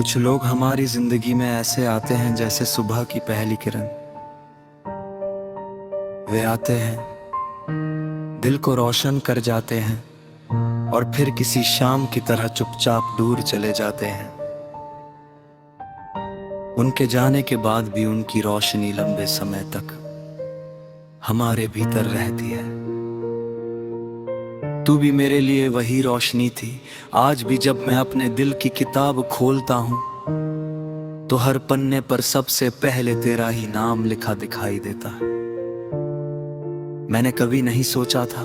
कुछ लोग हमारी जिंदगी में ऐसे आते हैं जैसे सुबह की पहली किरण। वे आते हैं, दिल को रोशन कर जाते हैं और फिर किसी शाम की तरह चुपचाप दूर चले जाते हैं। उनके जाने के बाद भी उनकी रोशनी लंबे समय तक हमारे भीतर रहती है। तू भी मेरे लिए वही रोशनी थी। आज भी जब मैं अपने दिल की किताब खोलता हूं तो हर पन्ने पर सबसे पहले तेरा ही नाम लिखा दिखाई देता है। मैंने कभी नहीं सोचा था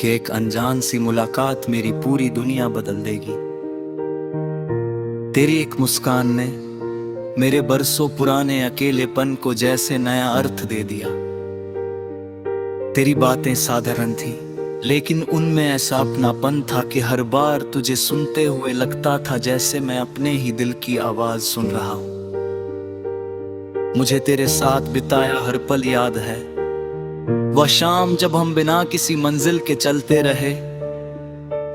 कि एक अनजान सी मुलाकात मेरी पूरी दुनिया बदल देगी। तेरी एक मुस्कान ने मेरे बरसों पुराने अकेलेपन को जैसे नया अर्थ दे दिया। तेरी बातें साधारण थी लेकिन उनमें ऐसा अपनापन था कि हर बार तुझे सुनते हुए लगता था जैसे मैं अपने ही दिल की आवाज सुन रहा हूं। मुझे तेरे साथ बिताया हर पल याद है, वह शाम जब हम बिना किसी मंजिल के चलते रहे,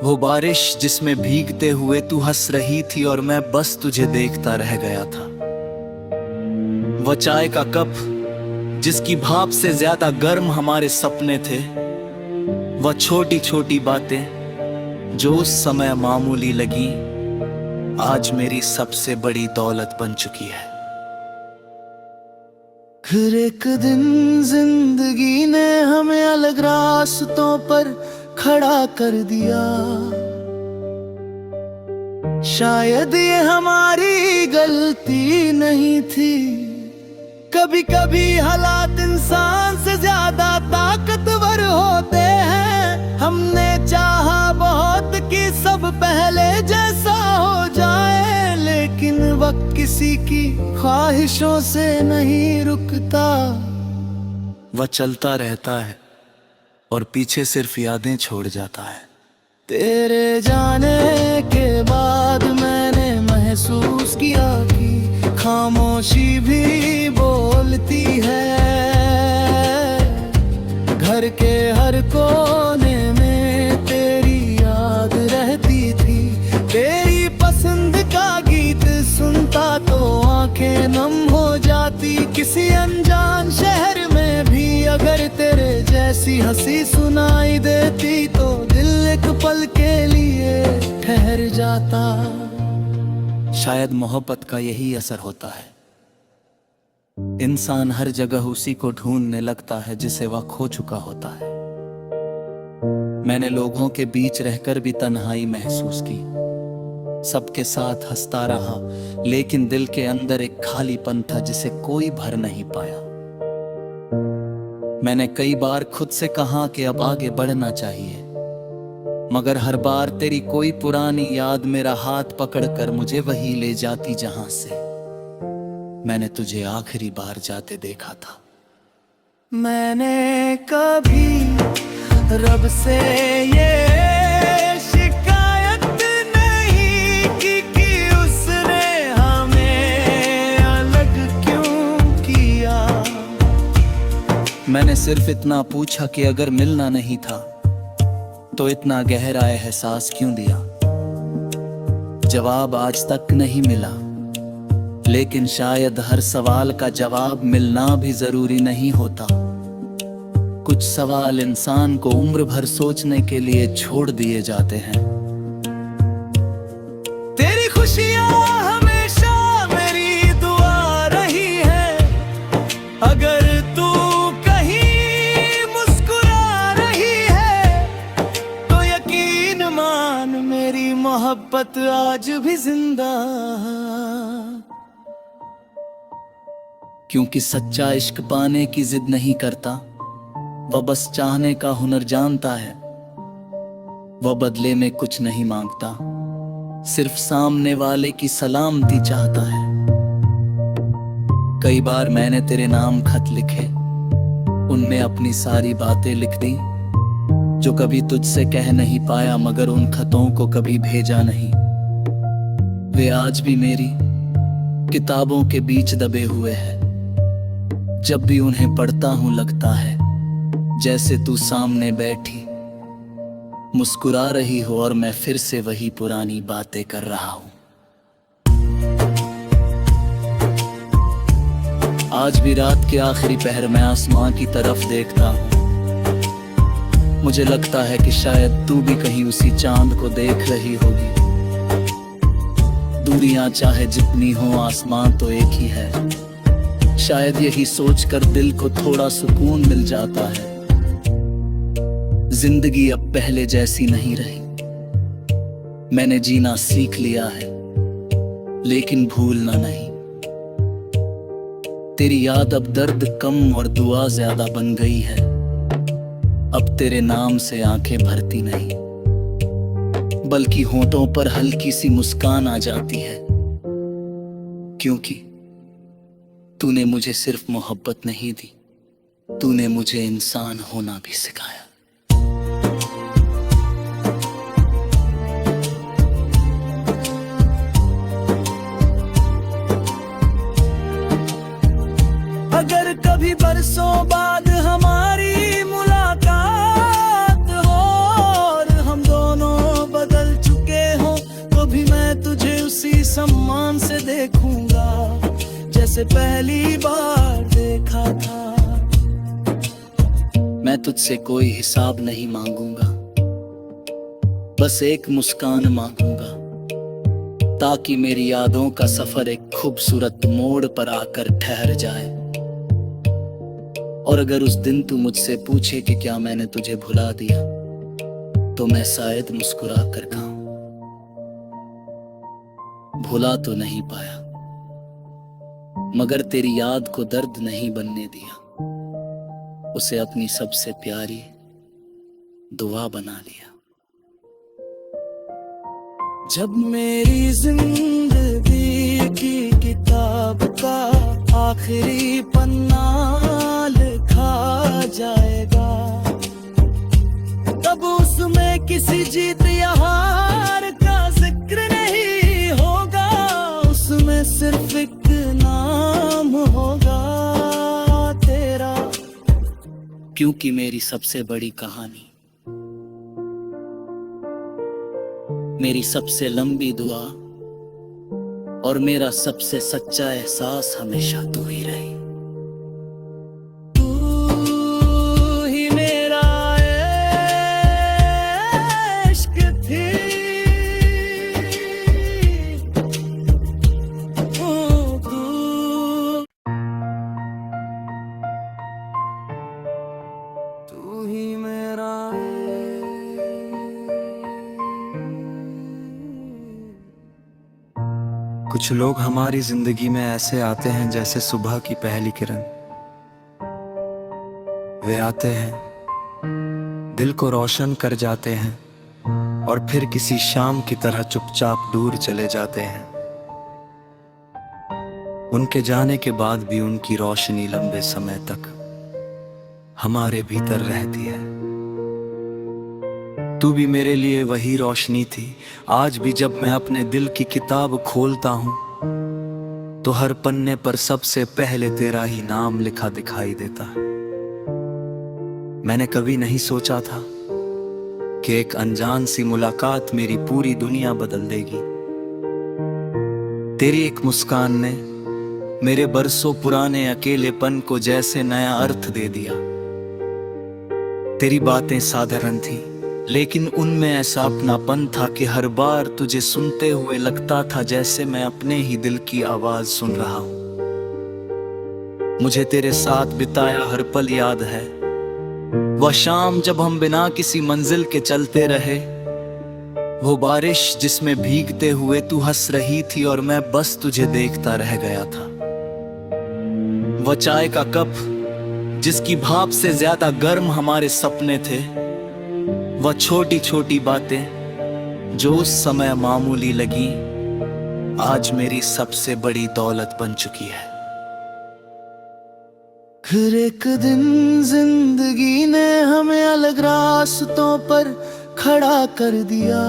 वो बारिश जिसमें भीगते हुए तू हंस रही थी और मैं बस तुझे देखता रह गया था। वह चाय का कप जिसकी भाप से ज्यादा गर्म हमारे सपने थे, वह छोटी छोटी बातें जो उस समय मामूली लगी आज मेरी सबसे बड़ी दौलत बन चुकी है। फिर एक दिन जिंदगी ने हमें अलग रास्तों पर खड़ा कर दिया। शायद ये हमारी गलती नहीं थी। कभी कभी हालात इंसान से ज्यादा ताकतवर होते हैं। हमने चाहा बहुत कि सब पहले जैसा हो जाए, लेकिन वक्त किसी की ख्वाहिशों से नहीं रुकता। वह चलता रहता है और पीछे सिर्फ यादें छोड़ जाता है। तेरे जाने के बाद मैंने महसूस किया कि खामोशी भी बोलती है। घर के हर कोने में तेरी याद रहती थी। तेरी पसंद का गीत सुनता तो आंखें नम हो जाती। किसी अनजान शहर में भी अगर तेरे जैसी हंसी सुनाई देती तो दिल एक पल के लिए ठहर जाता। शायद मोहब्बत का यही असर होता है। इंसान हर जगह उसी को ढूंढने लगता है जिसे वह खो चुका होता है। मैंने लोगों के बीच रहकर भी तन्हाई महसूस की। सबके साथ हंसता रहा लेकिन दिल के अंदर एक खालीपन था जिसे कोई भर नहीं पाया। मैंने कई बार खुद से कहा कि अब आगे बढ़ना चाहिए, मगर हर बार तेरी कोई पुरानी याद मेरा हाथ पकड़कर मुझे वही ले जाती जहां से मैंने तुझे आखिरी बार जाते देखा था। मैंने कभी रब से ये शिकायत नहीं की कि उसने हमें अलग क्यों किया। मैंने सिर्फ इतना पूछा कि अगर मिलना नहीं था तो इतना गहरा एहसास क्यों दिया। जवाब आज तक नहीं मिला, लेकिन शायद हर सवाल का जवाब मिलना भी जरूरी नहीं होता। कुछ सवाल इंसान को उम्र भर सोचने के लिए छोड़ दिए जाते हैं। तेरी खुशियां हमेशा मेरी दुआ रही है। अगर तू कहीं मुस्कुरा रही है तो यकीन मान मेरी मोहब्बत आज भी जिंदा। क्योंकि सच्चा इश्क पाने की जिद नहीं करता, वह बस चाहने का हुनर जानता है। वह बदले में कुछ नहीं मांगता, सिर्फ सामने वाले की सलामती चाहता है। कई बार मैंने तेरे नाम खत लिखे, उनमें अपनी सारी बातें लिख दी जो कभी तुझसे कह नहीं पाया, मगर उन खतों को कभी भेजा नहीं। वे आज भी मेरी किताबों के बीच दबे हुए हैं। जब भी उन्हें पढ़ता हूं लगता है जैसे तू सामने बैठी मुस्कुरा रही हो और मैं फिर से वही पुरानी बातें कर रहा हूं। आज भी रात के आखिरी पहर में आसमां की तरफ देखता हूँ। मुझे लगता है कि शायद तू भी कहीं उसी चांद को देख रही होगी। दूरियां चाहे जितनी हो, आसमां तो एक ही है। शायद यही सोचकर दिल को थोड़ा सुकून मिल जाता है। जिंदगी अब पहले जैसी नहीं रही। मैंने जीना सीख लिया है, लेकिन भूलना नहीं। तेरी याद अब दर्द कम और दुआ ज्यादा बन गई है। अब तेरे नाम से आंखें भरती नहीं, बल्कि होंठों पर हल्की सी मुस्कान आ जाती है। क्योंकि तूने मुझे सिर्फ मोहब्बत नहीं दी, तूने मुझे इंसान होना भी सिखाया। अगर कभी बरसों बाद हमारी मुलाकात हो और हम दोनों बदल चुके हों, तो भी मैं तुझे उसी सम्मान से देखूंगा जैसे पहली बार देखा था। मैं तुझसे कोई हिसाब नहीं मांगूंगा, बस एक मुस्कान मांगूंगा, ताकि मेरी यादों का सफर एक खूबसूरत मोड़ पर आकर ठहर जाए। और अगर उस दिन तू मुझसे पूछे कि क्या मैंने तुझे भुला दिया, तो मैं शायद मुस्कुरा कर कहूं, भुला तो नहीं पाया, मगर तेरी याद को दर्द नहीं बनने दिया। उसे अपनी सबसे प्यारी दुआ बना लिया। जब मेरी जिंदगी की किताब का आखिरी पन्ना लिखा जाएगा, तब उसमें किसी जीत या हार का जिक्र नहीं होगा। उसमें सिर्फ एक नाम होगा तेरा। क्योंकि मेरी सबसे बड़ी कहानी, मेरी सबसे लंबी दुआ और मेरा सबसे सच्चा एहसास हमेशा तू ही रही। तू ही मेरा इश्क थी, तू ही मेरा। कुछ लोग हमारी जिंदगी में ऐसे आते हैं जैसे सुबह की पहली किरण। वे आते हैं, दिल को रोशन कर जाते हैं और फिर किसी शाम की तरह चुपचाप दूर चले जाते हैं। उनके जाने के बाद भी उनकी रोशनी लंबे समय तक हमारे भीतर रहती है। तू भी मेरे लिए वही रोशनी थी। आज भी जब मैं अपने दिल की किताब खोलता हूँ, तो हर पन्ने पर सबसे पहले तेरा ही नाम लिखा दिखाई देता है। मैंने कभी नहीं सोचा था कि एक अनजान सी मुलाकात मेरी पूरी दुनिया बदल देगी। तेरी एक मुस्कान ने मेरे बरसों पुराने अकेलेपन को जैसे नया अर्थ दे दिया। तेरी बातें साधारण थी, लेकिन उनमें ऐसा अपनापन था कि हर बार तुझे सुनते हुए लगता था जैसे मैं अपने ही दिल की आवाज सुन रहा हूं। मुझे तेरे साथ बिताया हर पल याद है। वह शाम जब हम बिना किसी मंजिल के चलते रहे, वो बारिश जिसमें भीगते हुए तू हंस रही थी और मैं बस तुझे देखता रह गया था। वह चाय का कप जिसकी भाप से ज्यादा गर्म हमारे सपने थे, वह छोटी छोटी बातें जो उस समय मामूली लगी, आज मेरी सबसे बड़ी दौलत बन चुकी है। फिर एक दिन जिंदगी ने हमें अलग रास्तों पर खड़ा कर दिया।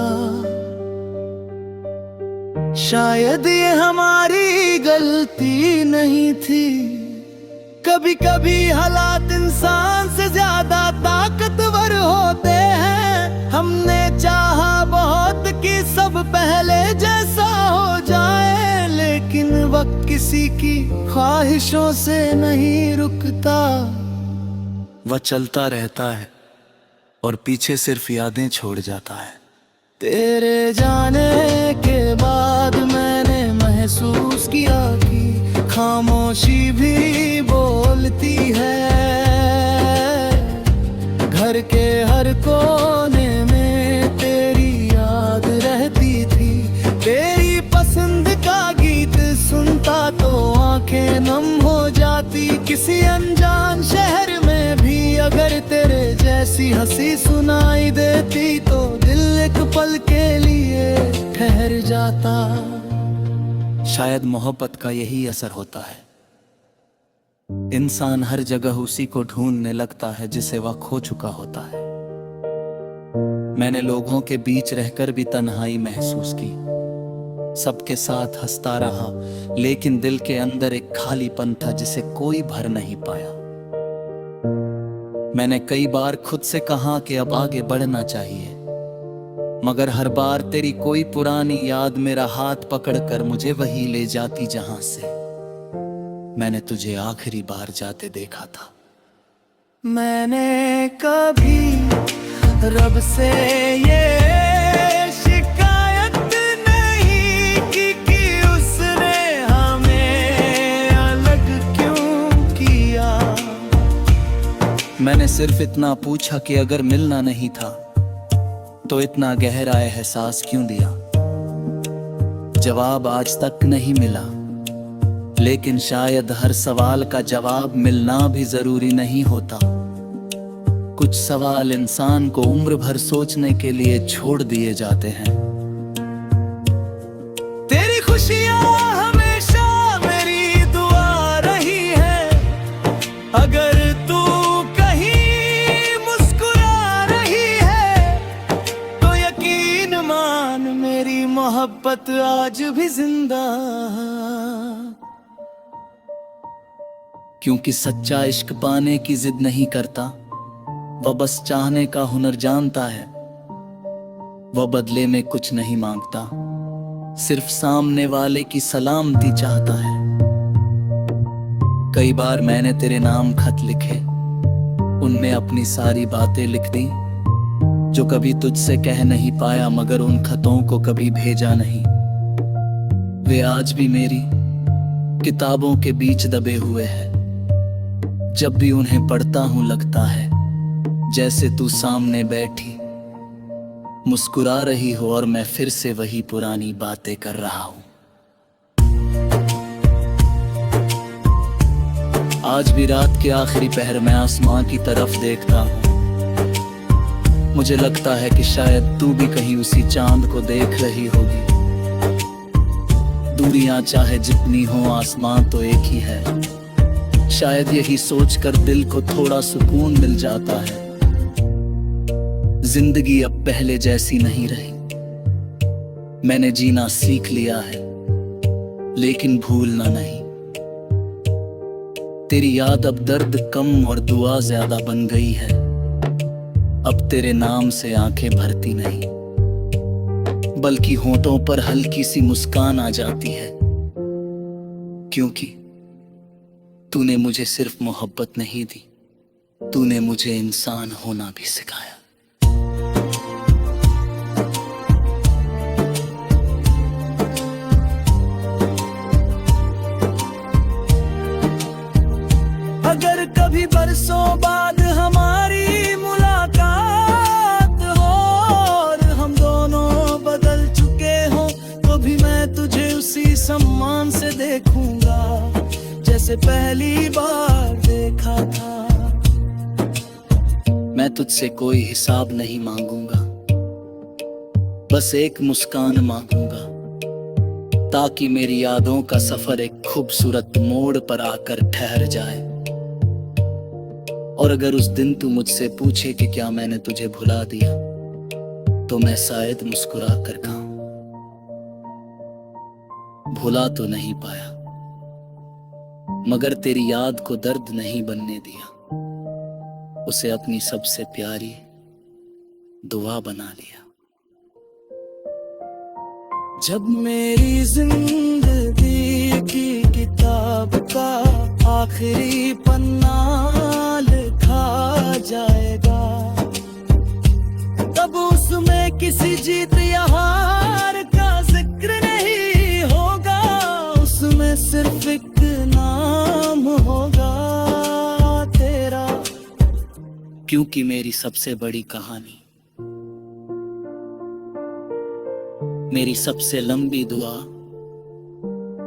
शायद ये हमारी गलती नहीं थी। कभी कभी हालात इंसान से ज्यादा ताकतवर होते हैं। हमने चाहा बहुत कि सब पहले जैसा हो जाए, लेकिन लेकिन वक्त किसी की ख्वाहिशों से नहीं रुकता। वह चलता रहता है और पीछे सिर्फ यादें छोड़ जाता है। तेरे जाने के बाद मैंने महसूस किया कि खामोशी भी बोलती है। घर के हर कोने में तेरी याद रहती थी। तेरी पसंद का गीत सुनता तो आंखें नम हो जाती। किसी अनजान शहर में भी अगर तेरे जैसी हंसी सुनाई देती तो दिल एक पल के लिए ठहर जाता। शायद मोहब्बत का यही असर होता है। इंसान हर जगह उसी को ढूंढने लगता है जिसे वह खो चुका होता है। मैंने लोगों के बीच रहकर भी तन्हाई महसूस की। सबके साथ हंसता रहा, लेकिन दिल के अंदर एक खालीपन था जिसे कोई भर नहीं पाया। मैंने कई बार खुद से कहा कि अब आगे बढ़ना चाहिए, मगर हर बार तेरी कोई पुरानी याद मेरा हाथ पकड़कर मुझे वही ले जाती जहां से मैंने तुझे आखिरी बार जाते देखा था। मैंने कभी रब से ये शिकायत नहीं की कि उसने हमें अलग क्यों किया। मैंने सिर्फ इतना पूछा कि अगर मिलना नहीं था तो इतना गहरा एहसास क्यों दिया। जवाब आज तक नहीं मिला, लेकिन शायद हर सवाल का जवाब मिलना भी जरूरी नहीं होता। कुछ सवाल इंसान को उम्र भर सोचने के लिए छोड़ दिए जाते हैं। तेरी खुशियां हमेशा मेरी दुआ रही है। अगर तू कहीं मुस्कुरा रही है तो यकीन मान मेरी मोहब्बत आज भी जिंदा। क्योंकि सच्चा इश्क पाने की जिद नहीं करता, वह बस चाहने का हुनर जानता है। वह बदले में कुछ नहीं मांगता, सिर्फ सामने वाले की सलामती चाहता है। कई बार मैंने तेरे नाम खत लिखे, उनमें अपनी सारी बातें लिख दी जो कभी तुझसे कह नहीं पाया, मगर उन खतों को कभी भेजा नहीं। वे आज भी मेरी किताबों के बीच दबे हुए हैं। जब भी उन्हें पढ़ता हूं लगता है जैसे तू सामने बैठी मुस्कुरा रही हो और मैं फिर से वही पुरानी बातें कर रहा हूं। आज भी रात के आखिरी पहर में आसमां की तरफ देखता हूं। मुझे लगता है कि शायद तू भी कहीं उसी चांद को देख रही होगी। दूरियां चाहे जितनी हो, आसमां तो एक ही है। शायद यही सोचकर दिल को थोड़ा सुकून मिल जाता है। जिंदगी अब पहले जैसी नहीं रही। मैंने जीना सीख लिया है, लेकिन भूलना नहीं। तेरी याद अब दर्द कम और दुआ ज्यादा बन गई है। अब तेरे नाम से आंखें भरती नहीं, बल्कि होठों पर हल्की सी मुस्कान आ जाती है। क्योंकि तूने मुझे सिर्फ मोहब्बत नहीं दी, तूने मुझे इंसान होना भी सिखाया। अगर कभी बरसों बाद हमारी मुलाकात हो और हम दोनों बदल चुके हों, तो भी मैं तुझे उसी सम्मान से देखूंगा जैसे पहली बार देखा था। मैं तुझसे कोई हिसाब नहीं मांगूंगा, बस एक मुस्कान मांगूंगा, ताकि मेरी यादों का सफर एक खूबसूरत मोड़ पर आकर ठहर जाए। और अगर उस दिन तू मुझसे पूछे कि क्या मैंने तुझे भुला दिया, तो मैं शायद मुस्कुरा कर कहूं, भुला तो नहीं पाया, मगर तेरी याद को दर्द नहीं बनने दिया। उसे अपनी सबसे प्यारी दुआ बना लिया। जब मेरी जिंदगी आखिरी पन्ना लिखा जाएगा, तब उसमें किसी जीत या हार का जिक्र नहीं होगा, उसमें सिर्फ एक नाम होगा तेरा। क्योंकि मेरी सबसे बड़ी कहानी, मेरी सबसे लंबी दुआ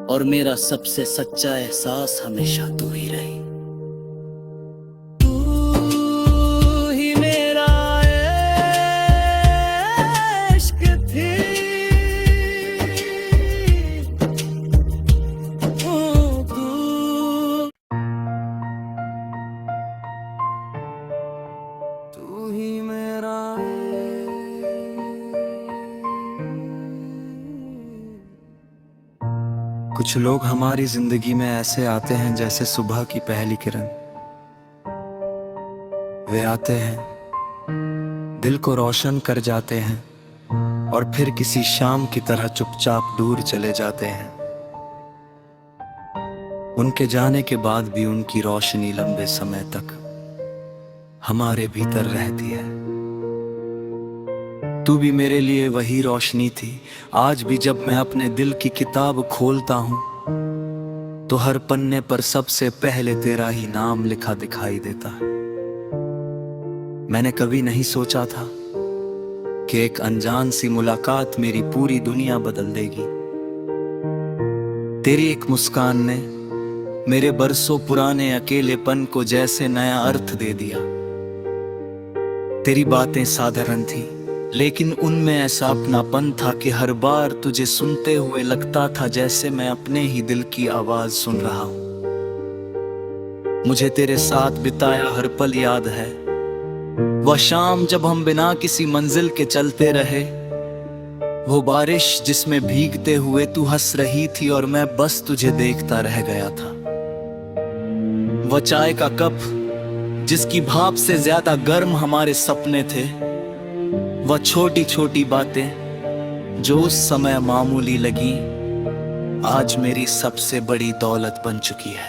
और मेरा सबसे सच्चा एहसास हमेशा तू ही रही। तू ही मेरा इश्क थी, तू ही मेरा कुछ लोग हमारी जिंदगी में ऐसे आते हैं जैसे सुबह की पहली किरण। वे आते हैं, दिल को रोशन कर जाते हैं और फिर किसी शाम की तरह चुपचाप दूर चले जाते हैं। उनके जाने के बाद भी उनकी रोशनी लंबे समय तक हमारे भीतर रहती है। तू भी मेरे लिए वही रोशनी थी। आज भी जब मैं अपने दिल की किताब खोलता हूँ तो हर पन्ने पर सबसे पहले तेरा ही नाम लिखा दिखाई देता है। मैंने कभी नहीं सोचा था कि एक अनजान सी मुलाकात मेरी पूरी दुनिया बदल देगी। तेरी एक मुस्कान ने मेरे बरसों पुराने अकेलेपन को जैसे नया अर्थ दे दिया। तेरी बातें साधारण थी, लेकिन उनमें ऐसा अपनापन था कि हर बार तुझे सुनते हुए लगता था जैसे मैं अपने ही दिल की आवाज सुन रहा हूं। मुझे तेरे साथ बिताया हर पल याद है, वह शाम जब हम बिना किसी मंजिल के चलते रहे, वो बारिश जिसमें भीगते हुए तू हंस रही थी और मैं बस तुझे देखता रह गया था। वह चाय का कप जिसकी भाप से ज्यादा गर्म हमारे सपने थे, वह छोटी छोटी बातें जो उस समय मामूली लगी, आज मेरी सबसे बड़ी दौलत बन चुकी है।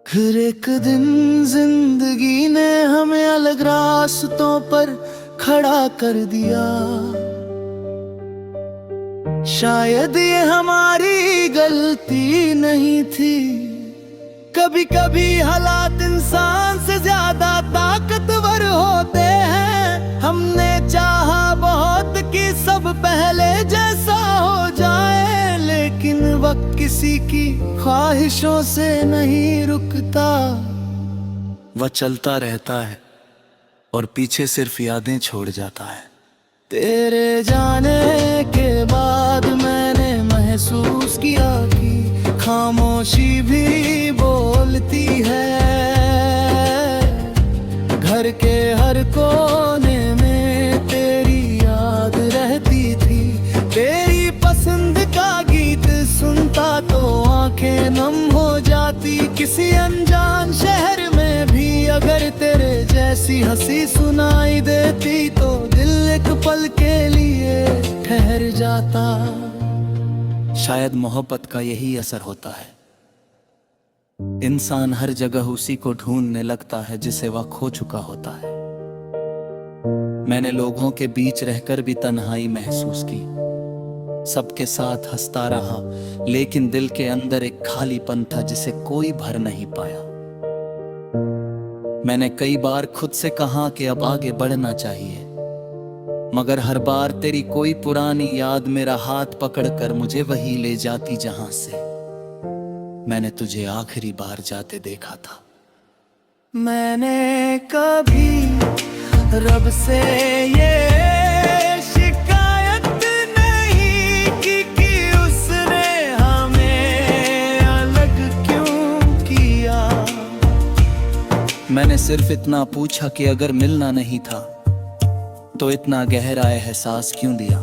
फिर एक दिन जिंदगी ने हमें अलग रास्तों पर खड़ा कर दिया। शायद ये हमारी गलती नहीं थी। कभी कभी हालात इंसान से ज्यादा ताकतवर होते हैं। हमने चाहा बहुत कि सब पहले जैसा हो जाए, लेकिन वक्त किसी की ख्वाहिशों से नहीं रुकता। वह चलता रहता है और पीछे सिर्फ यादें छोड़ जाता है। तेरे जाने के बाद मैंने महसूस किया कि खामोशी भी बोलती है। घर के हर कोने में तेरी याद रहती थी। तेरी पसंद का गीत सुनता तो आंखें नम हो जाती। किसी अनजान शहर में भी अगर तेरे जैसी हंसी सुनाई देती तो दिल एक पल के लिए ठहर जाता। शायद मोहब्बत का यही असर होता है। इंसान हर जगह उसी को ढूंढने लगता है जिसे वह खो चुका होता है। मैंने लोगों के बीच रहकर भी तन्हाई महसूस की। सबके साथ हंसता रहा, लेकिन दिल के अंदर एक खालीपन था जिसे कोई भर नहीं पाया। मैंने कई बार खुद से कहा कि अब आगे बढ़ना चाहिए, मगर हर बार तेरी कोई पुरानी याद मेरा हाथ पकड़कर मुझे वही ले जाती जहां से मैंने तुझे आखिरी बार जाते देखा था। मैंने कभी रब से ये शिकायत नहीं की कि उसने हमें अलग क्यों किया। मैंने सिर्फ इतना पूछा कि अगर मिलना नहीं था तो इतना गहरा एहसास क्यों दिया।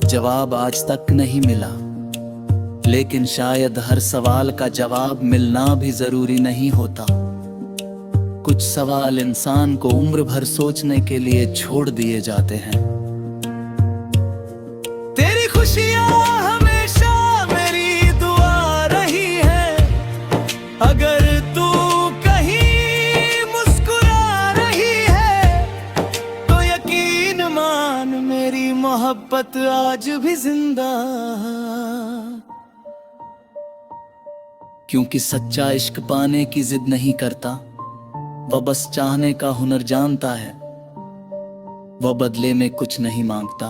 जवाब आज तक नहीं मिला, लेकिन शायद हर सवाल का जवाब मिलना भी जरूरी नहीं होता। कुछ सवाल इंसान को उम्र भर सोचने के लिए छोड़ दिए जाते हैं। तेरी खुशियां हमेशा मेरी दुआ रही मोहब्बत आज भी जिंदा, क्योंकि सच्चा इश्क पाने की जिद नहीं करता, वह बस चाहने का हुनर जानता है। वह बदले में कुछ नहीं मांगता,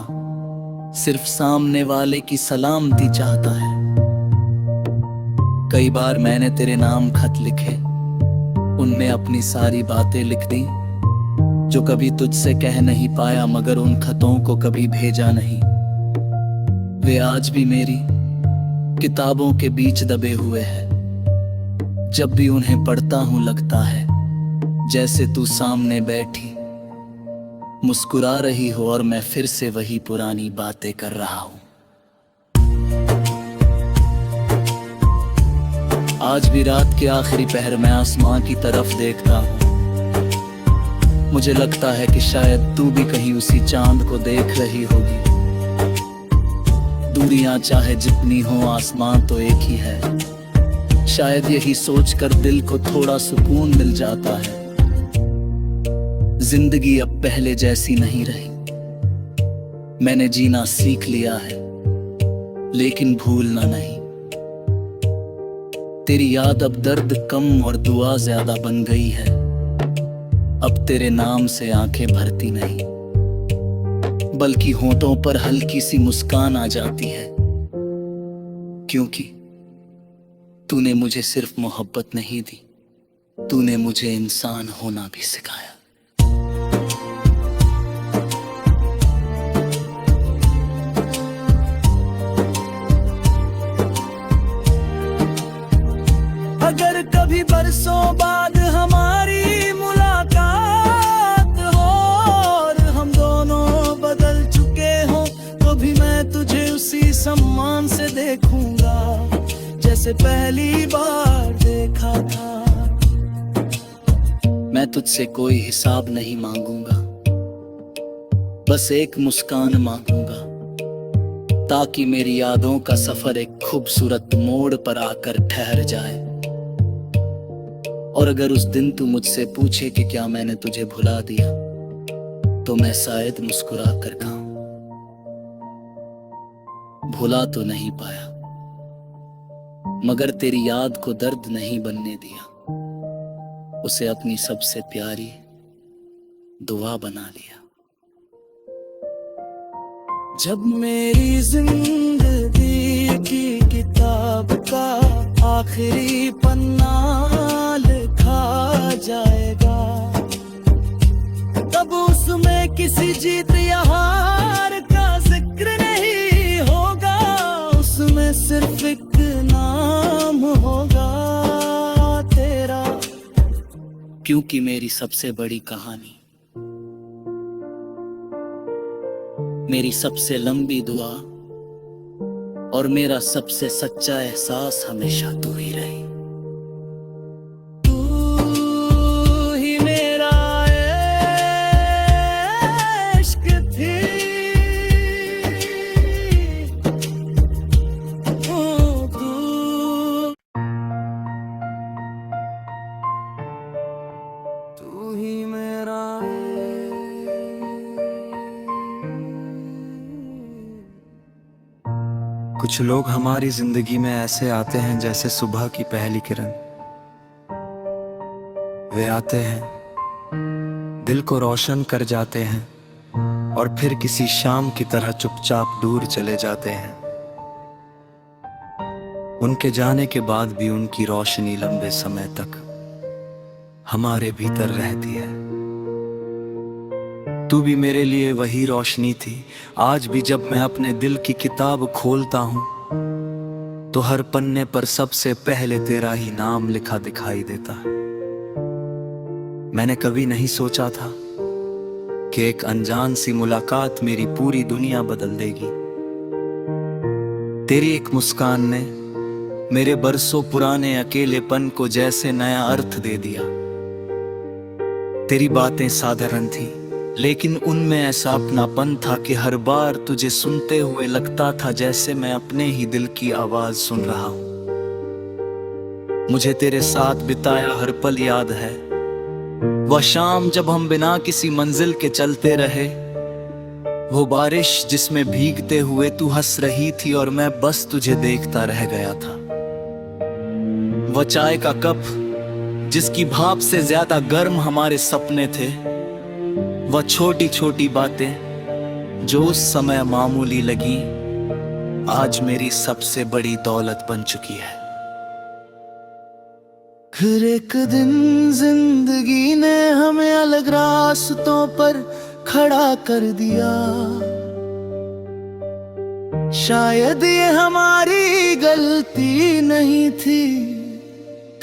सिर्फ सामने वाले की सलामती चाहता है। कई बार मैंने तेरे नाम खत लिखे, उनमें अपनी सारी बातें लिख दी जो कभी तुझसे कह नहीं पाया, मगर उन खतों को कभी भेजा नहीं। वे आज भी मेरी किताबों के बीच दबे हुए हैं। जब भी उन्हें पढ़ता हूं लगता है जैसे तू सामने बैठी मुस्कुरा रही हो और मैं फिर से वही पुरानी बातें कर रहा हूं। आज भी रात के आखिरी पहर में आसमां की तरफ देखता हूं। मुझे लगता है कि शायद तू भी कहीं उसी चांद को देख रही होगी। दूरियां चाहे जितनी हो, आसमां तो एक ही है। शायद यही सोचकर दिल को थोड़ा सुकून मिल जाता है। जिंदगी अब पहले जैसी नहीं रही। मैंने जीना सीख लिया है, लेकिन भूलना नहीं। तेरी याद अब दर्द कम और दुआ ज्यादा बन गई है। अब तेरे नाम से आंखें भरती नहीं, बल्कि होंठों पर हल्की सी मुस्कान आ जाती है। क्योंकि तूने मुझे सिर्फ मोहब्बत नहीं दी, तूने मुझे इंसान होना भी सिखाया। अगर कभी बरसों बाद हमारी मुलाकात हो और हम दोनों बदल चुके हों, तो भी मैं तुझे उसी सम्मान से देखूंगा जैसे पहली बार देखा था। मैं तुझसे कोई हिसाब नहीं मांगूंगा, बस एक मुस्कान मांगूंगा, ताकि मेरी यादों का सफर एक खूबसूरत मोड़ पर आकर ठहर जाए। और अगर उस दिन तू मुझसे पूछे कि क्या मैंने तुझे भुला दिया, तो मैं शायद मुस्कुरा कर कहूं, भुला तो नहीं पाया, मगर तेरी याद को दर्द नहीं बनने दिया। उसे अपनी सबसे प्यारी दुआ बना लिया। जब मेरी जिंदगी की किताब का आखिरी पन्ना लिखा जाएगा, तब उसमें किसी जीत या हार का जिक्र नहीं होगा। उसमें सिर्फ एक नाम होगा तेरा, क्योंकि मेरी सबसे बड़ी कहानी, मेरी सबसे लंबी दुआ और मेरा सबसे सच्चा एहसास हमेशा तू ही रही। तू ही मेरा इश्क थी, तू ही मेरा कुछ लोग हमारी जिंदगी में ऐसे आते हैं जैसे सुबह की पहली किरण। वे आते हैं, दिल को रोशन कर जाते हैं और फिर किसी शाम की तरह चुपचाप दूर चले जाते हैं। उनके जाने के बाद भी उनकी रोशनी लंबे समय तक हमारे भीतर रहती है। तू भी मेरे लिए वही रोशनी थी। आज भी जब मैं अपने दिल की किताब खोलता हूं, तो हर पन्ने पर सबसे पहले तेरा ही नाम लिखा दिखाई देता है। मैंने कभी नहीं सोचा था कि एक अनजान सी मुलाकात मेरी पूरी दुनिया बदल देगी। तेरी एक मुस्कान ने मेरे बरसों पुराने अकेलेपन को जैसे नया अर्थ दे दिया। तेरी बातें साधारण थी, लेकिन उनमें ऐसा अपनापन था कि हर बार तुझे सुनते हुए लगता था जैसे मैं अपने ही दिल की आवाज सुन रहा हूं। मुझे तेरे साथ बिताया हर पल याद है, वह शाम जब हम बिना किसी मंजिल के चलते रहे। वो बारिश जिसमें भीगते हुए तू हंस रही थी और मैं बस तुझे देखता रह गया था। वो चाय का कप जिसकी भाप से ज्यादा गर्म हमारे सपने थे। वो छोटी छोटी बातें जो उस समय मामूली लगी, आज मेरी सबसे बड़ी दौलत बन चुकी है। फिर एक दिन जिंदगी ने हमें अलग रास्तों पर खड़ा कर दिया। शायद ये हमारी गलती नहीं थी।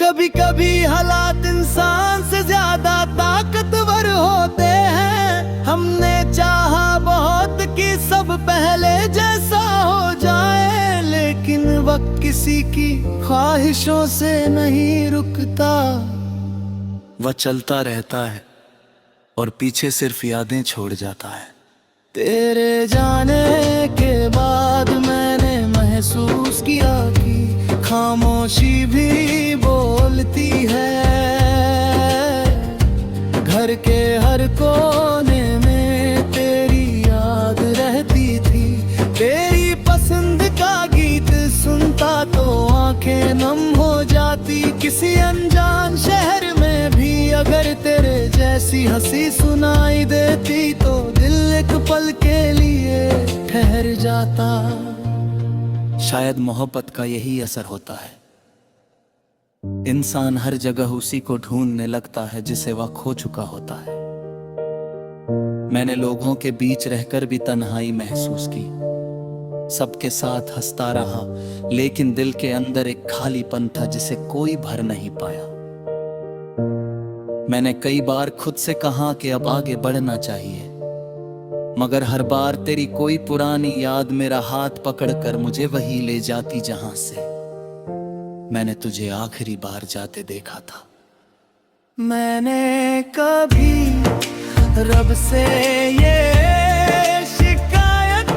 कभी कभी हालात इंसान से ज्यादा ताकतवर होते हैं। हमने चाहा बहुत कि सब पहले जैसा हो जाए, लेकिन वक्त किसी की ख्वाहिशों से नहीं रुकता। वह चलता रहता है और पीछे सिर्फ यादें छोड़ जाता है। तेरे जाने के बाद मैंने महसूस किया कि खामोशी भी बोलती है। घर के हर कोने में तेरी याद रहती थी। तेरी पसंद का गीत सुनता तो आंखें नम हो जाती। किसी अनजान शहर में भी अगर तेरे जैसी हंसी सुनाई देती तो दिल एक पल के लिए ठहर जाता। शायद मोहब्बत का यही असर होता है। इंसान हर जगह उसी को ढूंढने लगता है जिसे वह खो चुका होता है। मैंने लोगों के बीच रहकर भी तन्हाई महसूस की। सबके साथ हंसता रहा, लेकिन दिल के अंदर एक खालीपन था जिसे कोई भर नहीं पाया। मैंने कई बार खुद से कहा कि अब आगे बढ़ना चाहिए, मगर हर बार तेरी कोई पुरानी याद मेरा हाथ पकड़कर मुझे वही ले जाती जहां से मैंने तुझे आखिरी बार जाते देखा था। मैंने कभी रब से ये शिकायत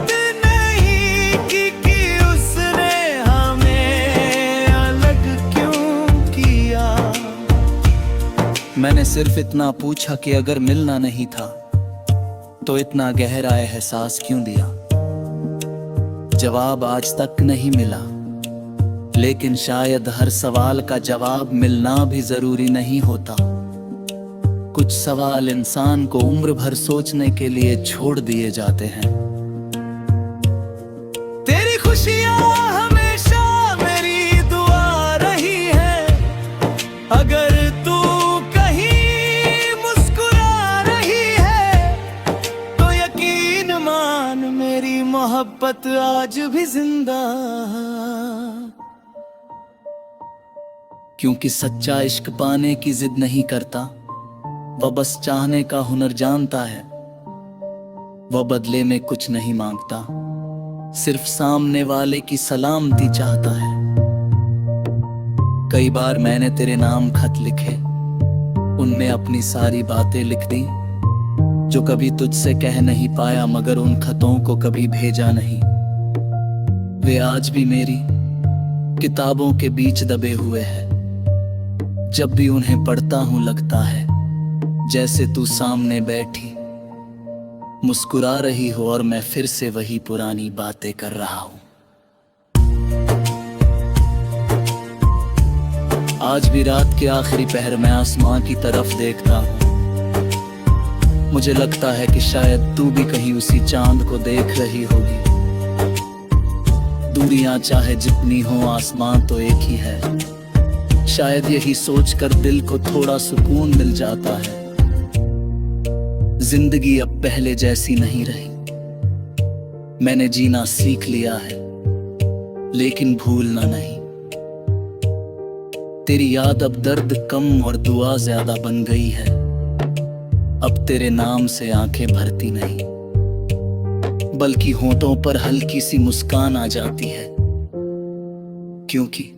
नहीं की कि उसने हमें अलग क्यों किया। मैंने सिर्फ इतना पूछा कि अगर मिलना नहीं था तो इतना गहरा एहसास क्यों दिया। जवाब आज तक नहीं मिला, लेकिन शायद हर सवाल का जवाब मिलना भी जरूरी नहीं होता। कुछ सवाल इंसान को उम्र भर सोचने के लिए छोड़ दिए जाते हैं। तेरी खुशियां हमेशा मेरी दुआ रही है। अगर तू कहीं मुस्कुरा रही है तो यकीन मान मेरी मोहब्बत आज भी जिंदा। क्योंकि सच्चा इश्क पाने की जिद नहीं करता, वह बस चाहने का हुनर जानता है। वह बदले में कुछ नहीं मांगता, सिर्फ सामने वाले की सलामती चाहता है। कई बार मैंने तेरे नाम खत लिखे, उनमें अपनी सारी बातें लिख दी जो कभी तुझसे कह नहीं पाया, मगर उन खतों को कभी भेजा नहीं। वे आज भी मेरी किताबों के बीच दबे हुए हैं। जब भी उन्हें पढ़ता हूं लगता है जैसे तू सामने बैठी मुस्कुरा रही हो और मैं फिर से वही पुरानी बातें कर रहा हूं। आज भी रात के आखिरी पहर में आसमां की तरफ देखता हूं। मुझे लगता है कि शायद तू भी कहीं उसी चांद को देख रही होगी। दूरियां चाहे जितनी हो, आसमां तो एक ही है। शायद यही सोचकर दिल को थोड़ा सुकून मिल जाता है। जिंदगी अब पहले जैसी नहीं रही। मैंने जीना सीख लिया है, लेकिन भूलना नहीं। तेरी याद अब दर्द कम और दुआ ज्यादा बन गई है। अब तेरे नाम से आंखें भरती नहीं, बल्कि होठों पर हल्की सी मुस्कान आ जाती है। क्योंकि